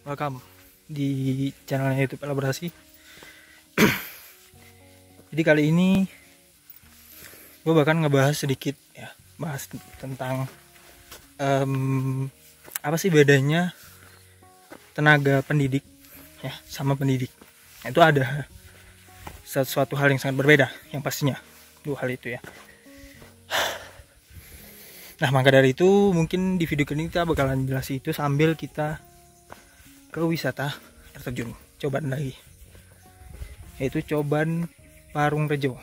Welcome di channelnya YouTube Elaborasi. Jadi kali ini gue bahkan ngebahas sedikit ya, bahas tentang apa sih bedanya tenaga pendidik ya sama pendidik. Itu ada sesuatu hal yang sangat berbeda, yang pastinya dua hal itu ya. Nah, maka dari itu mungkin di video kali ini kita bakalan jelasin itu sambil kita ke wisata air terjun Coban lagi, yaitu Coban Parung Rejo.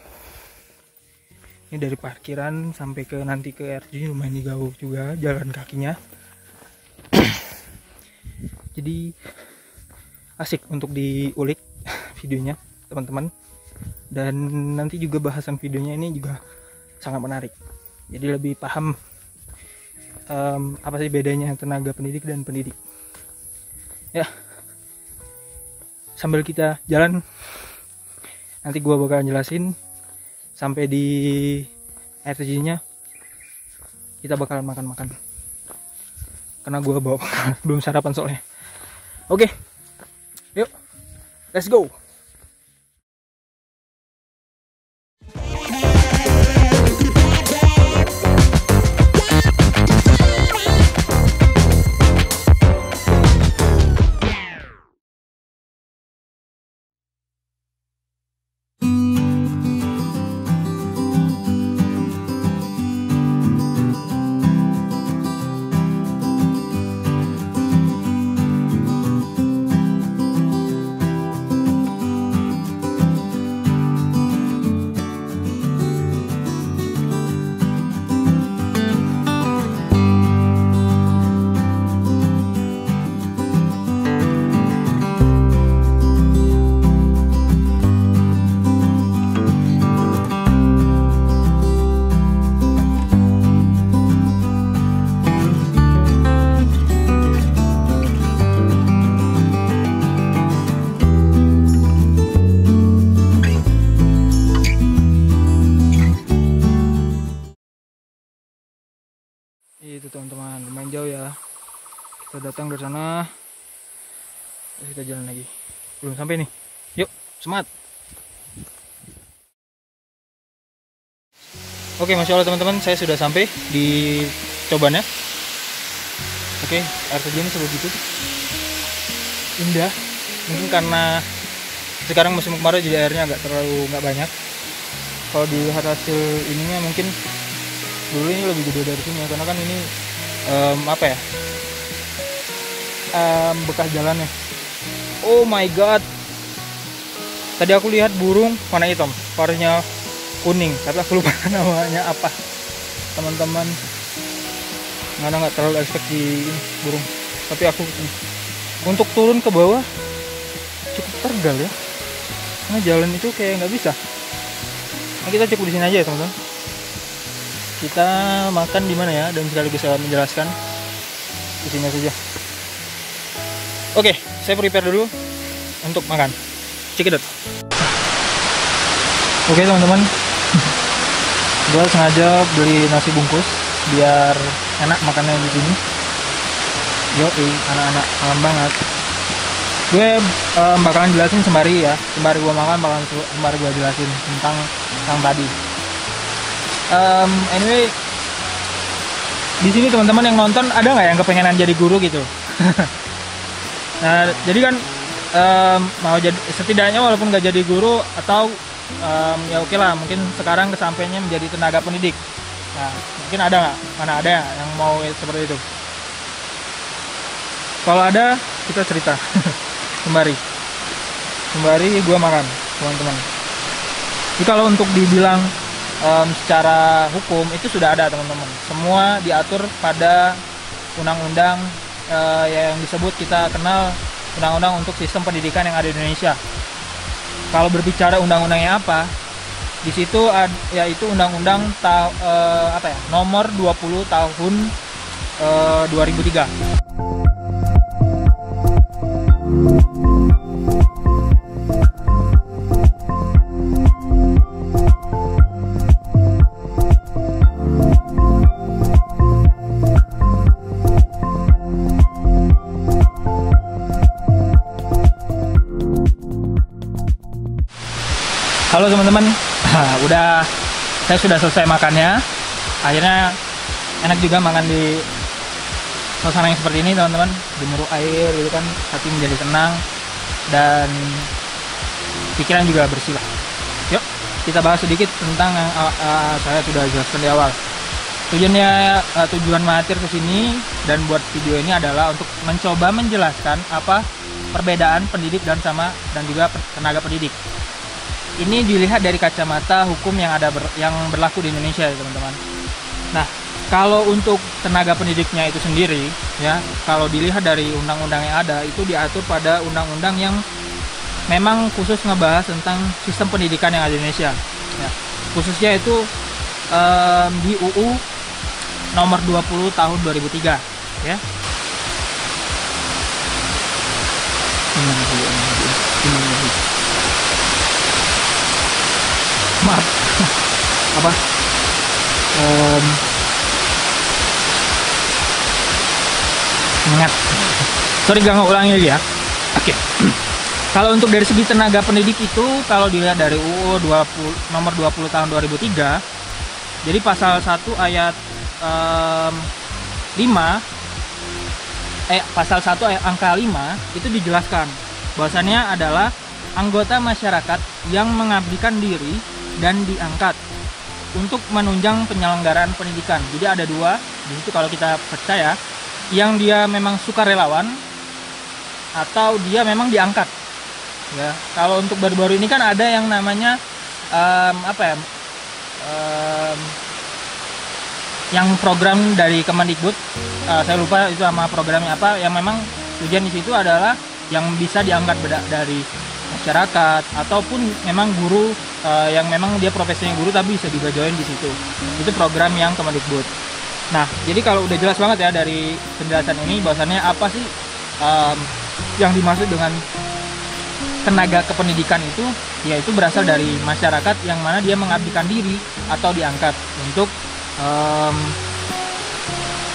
Ini dari parkiran sampai ke nanti ke air terjun lumayan jauh juga jalan kakinya. Jadi asik untuk diulik videonya teman-teman, dan nanti juga bahasan videonya ini juga sangat menarik. Jadi lebih paham apa sih bedanya tenaga pendidik dan pendidik ya. Sambil kita jalan nanti gua bakal jelasin sampai di air terjunnya kita bakal makan karena gua bawa belum sarapan soalnya. Oke, yuk let's go. Itu teman-teman, lumayan jauh ya. Kita datang dari sana, terus kita jalan lagi. Belum sampai nih. Yuk, semangat. Oke, masya Allah teman-teman, saya sudah sampai di Coban ya. Oke, air terjun seperti itu. Indah. Mungkin karena sekarang musim kemarau jadi airnya nggak banyak. Kalau dilihat hasil ininya mungkin dulu ini lebih gede dari sini ya, karena kan ini bekas jalannya. Oh my god, tadi aku lihat burung warna hitam, warnanya kuning, tapi aku lupa namanya apa teman-teman. Nggak terlalu expect di ini, burung, tapi aku untuk turun ke bawah cukup tergal ya, karena jalan itu kayak nggak bisa. Nah, kita cukup di sini aja ya teman-teman. Kita makan di mana ya, dan sekaligus saya menjelaskan di sini saja. Oke, saya prepare dulu untuk makan. Cekidot. Oke teman-teman, gue sengaja beli nasi bungkus biar enak makannya di sini. Yoi, anak-anak malam banget. Gue bakalan jelasin sembari gue makan, sembari gue jelasin tentang yang tadi. Anyway, di sini teman-teman yang nonton ada nggak yang kepengenan jadi guru gitu? Nah, jadi kan mau jadi setidaknya walaupun nggak jadi guru atau ya oke lah, mungkin sekarang kesampainya menjadi tenaga pendidik. Nah, mungkin ada nggak? Mana ada yang mau seperti itu? Kalau ada, kita cerita. Sembari gua makan, teman-teman. Jadi kalau untuk dibilang secara hukum itu sudah ada teman-teman, semua diatur pada undang-undang yang disebut kita kenal undang-undang untuk sistem pendidikan yang ada di Indonesia. Kalau berbicara undang-undangnya apa, di situ yaitu undang-undang nomor 20 tahun 2003. Halo teman-teman, saya sudah selesai makannya. Akhirnya enak juga makan di suasana yang seperti ini teman-teman. Gemuruh air gitu kan, hati menjadi tenang dan pikiran juga bersih lah. Yuk kita bahas sedikit tentang yang saya sudah jelaskan di awal. Tujuan mahathir kesini dan buat video ini adalah untuk mencoba menjelaskan apa perbedaan pendidik dan juga tenaga pendidik. Ini dilihat dari kacamata hukum yang berlaku di Indonesia ya teman-teman. Nah, kalau untuk tenaga pendidiknya itu sendiri ya, kalau dilihat dari undang-undang yang ada itu diatur pada undang-undang yang memang khusus ngebahas tentang sistem pendidikan yang ada di Indonesia. Ya, khususnya itu di UU nomor 20 tahun 2003 ya. Maaf apa ingat, sorry gak ngulangi lagi ya. Oke. Kalau untuk dari segi tenaga pendidik itu, kalau dilihat dari UU nomor 20 tahun 2003, jadi pasal 1 ayat 5 pasal 1 ayat angka 5 itu dijelaskan bahwasannya adalah anggota masyarakat yang mengabdikan diri dan diangkat untuk menunjang penyelenggaraan pendidikan. Jadi ada dua di situ kalau kita percaya, yang dia memang sukarelawan atau dia memang diangkat. Ya, kalau untuk baru-baru ini kan ada yang namanya yang program dari Kemendikbud, saya lupa itu sama programnya apa, yang memang tujuan di situ adalah yang bisa diangkat dari masyarakat ataupun memang guru yang memang dia profesinya guru tapi bisa juga join di situ. Itu program yang Kemendikbud. Nah, jadi kalau udah jelas banget ya dari penjelasan ini bahwasannya apa sih yang dimaksud dengan tenaga kependidikan itu, yaitu berasal dari masyarakat yang mana dia mengabdikan diri atau diangkat untuk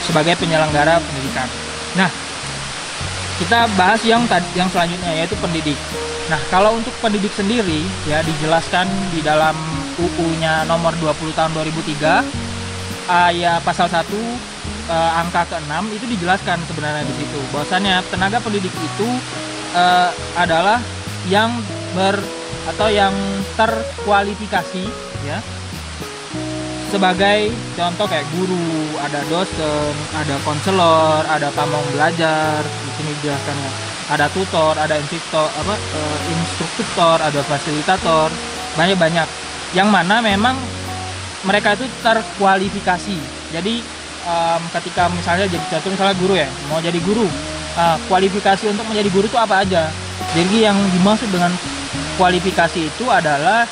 sebagai penyelenggara pendidikan. Nah, kita bahas yang selanjutnya yaitu pendidik. Nah, kalau untuk pendidik sendiri ya dijelaskan di dalam UU-nya nomor 20 tahun 2003 ayat pasal 1 angka ke-6 itu dijelaskan sebenarnya di situ bahwasannya tenaga pendidik itu adalah yang yang terkualifikasi ya sebagai contoh kayak guru, ada dosen, ada konselor, ada pamong belajar, di sini dijelaskannya. Ada tutor, ada instruktur, ada fasilitator, banyak yang mana memang mereka itu terkualifikasi. Jadi ketika misalnya jadi contoh misalnya guru ya, mau jadi guru, kualifikasi untuk menjadi guru itu apa aja? Jadi yang dimaksud dengan kualifikasi itu adalah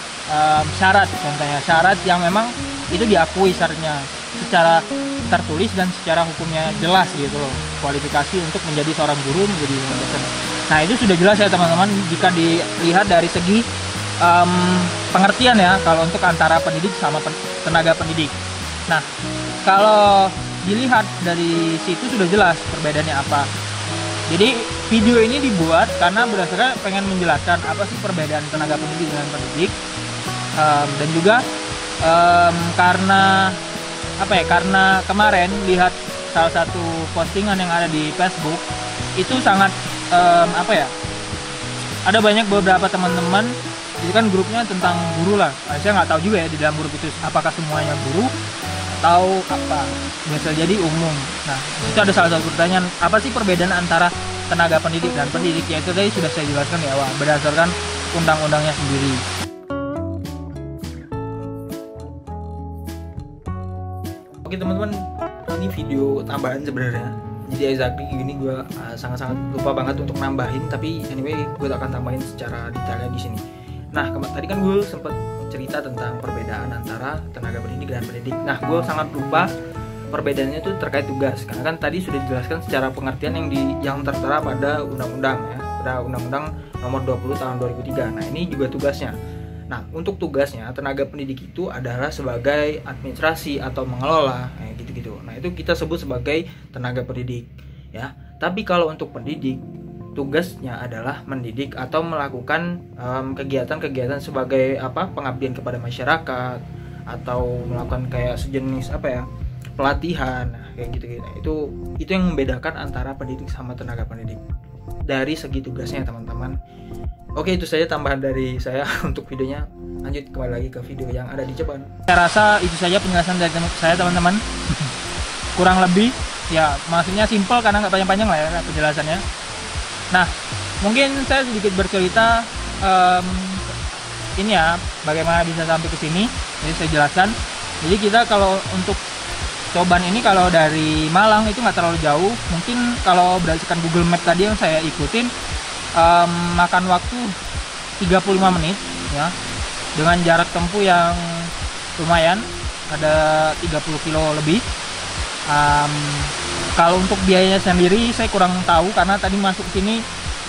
syarat, contohnya syarat yang memang itu diakui secara tertulis dan secara hukumnya jelas gitu loh, kualifikasi untuk menjadi seorang guru, menjadi dosen. Nah, itu sudah jelas ya teman-teman jika dilihat dari segi pengertian ya kalau untuk antara pendidik sama tenaga pendidik. Nah, kalau dilihat dari situ sudah jelas perbedaannya apa. Jadi video ini dibuat karena berdasarkan pengen menjelaskan apa sih perbedaan tenaga pendidik dengan pendidik, dan juga karena kemarin lihat salah satu postingan yang ada di Facebook itu sangat ada banyak beberapa teman-teman itu kan grupnya tentang guru lah. Saya nggak tahu juga ya di dalam grup itu apakah semuanya guru atau apa, bisa jadi umum. Nah, itu ada salah satu pertanyaan, apa sih perbedaan antara tenaga pendidik dan pendidik, yaitu tadi sudah saya jelaskan di awal berdasarkan undang-undangnya sendiri. Oke teman-teman, ini video tambahan sebenarnya. Jadi exactly gini gue sangat-sangat lupa banget untuk nambahin, tapi anyway gue akan tambahin secara detailnya di sini. Nah, tadi kan gue sempat cerita tentang perbedaan antara tenaga pendidik dan pendidik. Nah, gue sangat lupa perbedaannya itu terkait tugas, karena kan tadi sudah dijelaskan secara pengertian yang tertera pada undang-undang ya, pada undang-undang nomor 20 tahun 2003. Nah, ini juga tugasnya. Nah, untuk tugasnya tenaga pendidik itu adalah sebagai administrasi atau mengelola gitu-gitu. Nah, itu kita sebut sebagai tenaga pendidik ya. Tapi kalau untuk pendidik tugasnya adalah mendidik atau melakukan kegiatan-kegiatan sebagai pengabdian kepada masyarakat, atau melakukan kayak sejenis pelatihan, kayak gitu. Itu yang membedakan antara pendidik sama tenaga pendidik dari segi tugasnya, teman-teman. Oke, itu saja tambahan dari saya untuk videonya. Lanjut kembali lagi ke video yang ada di Ceban. Saya rasa itu saja penjelasan dari saya, teman-teman. Kurang lebih ya, maksudnya simpel karena nggak panjang-panjang lah ya penjelasannya. Nah, mungkin saya sedikit bercerita ini ya, bagaimana bisa sampai ke sini. Jadi saya jelaskan. Jadi kita kalau untuk Coban ini kalau dari Malang itu nggak terlalu jauh. Mungkin kalau berdasarkan Google Map tadi yang saya ikutin, makan waktu 35 menit ya, dengan jarak tempuh yang lumayan, ada 30 kilo lebih. Kalau untuk biayanya sendiri saya kurang tahu karena tadi masuk sini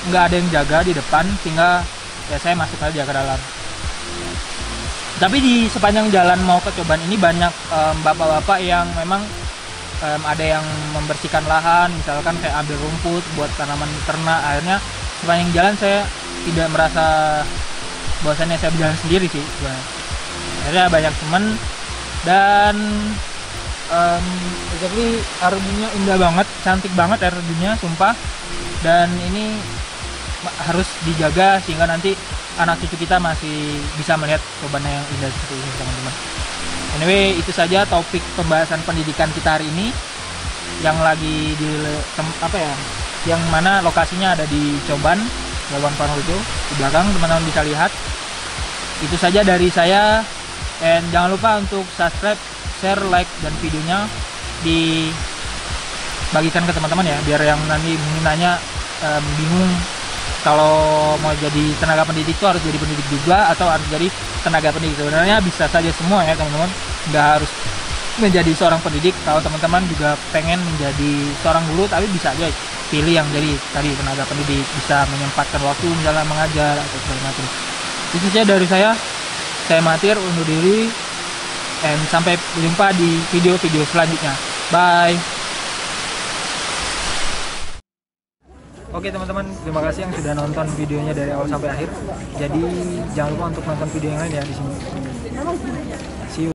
nggak ada yang jaga di depan, sehingga ya saya masuk aja ke dalam. Tapi di sepanjang jalan mau ke Coban ini banyak bapak-bapak yang memang ada yang membersihkan lahan, misalkan kayak ambil rumput buat tanaman ternak. Akhirnya sepanjang jalan saya tidak merasa bahwasannya saya berjalan sendiri sih sebenarnya. Akhirnya banyak teman, dan exactly air terjunnya indah banget, cantik banget air terjunnya, sumpah. Dan ini harus dijaga sehingga nanti anak cucu kita masih bisa melihat Coban yang indah seperti ini, teman-teman. Anyway, itu saja topik pembahasan pendidikan kita hari ini, yang lagi di yang mana lokasinya ada di Coban, Pelabuhan Panurjo. Di belakang teman-teman bisa lihat. Itu saja dari saya, dan jangan lupa untuk subscribe, share, like, dan videonya dibagikan ke teman-teman ya, biar yang nanti mungkin nanya bingung kalau mau jadi tenaga pendidik itu harus jadi pendidik juga atau harus jadi tenaga pendidik. Sebenarnya bisa saja semua ya, teman-teman, nggak harus menjadi seorang pendidik. Kalau teman-teman juga pengen menjadi seorang guru, tapi bisa aja pilih yang jadi tadi tenaga pendidik, bisa menyempatkan waktu misalnya mengajar atau segala macam. Itu saja dari saya Matir undur diri, dan sampai jumpa di video-video selanjutnya. Bye. Oke teman-teman, terima kasih yang sudah nonton videonya dari awal sampai akhir. Jadi jangan lupa untuk nonton video yang lain ya di sini. See you.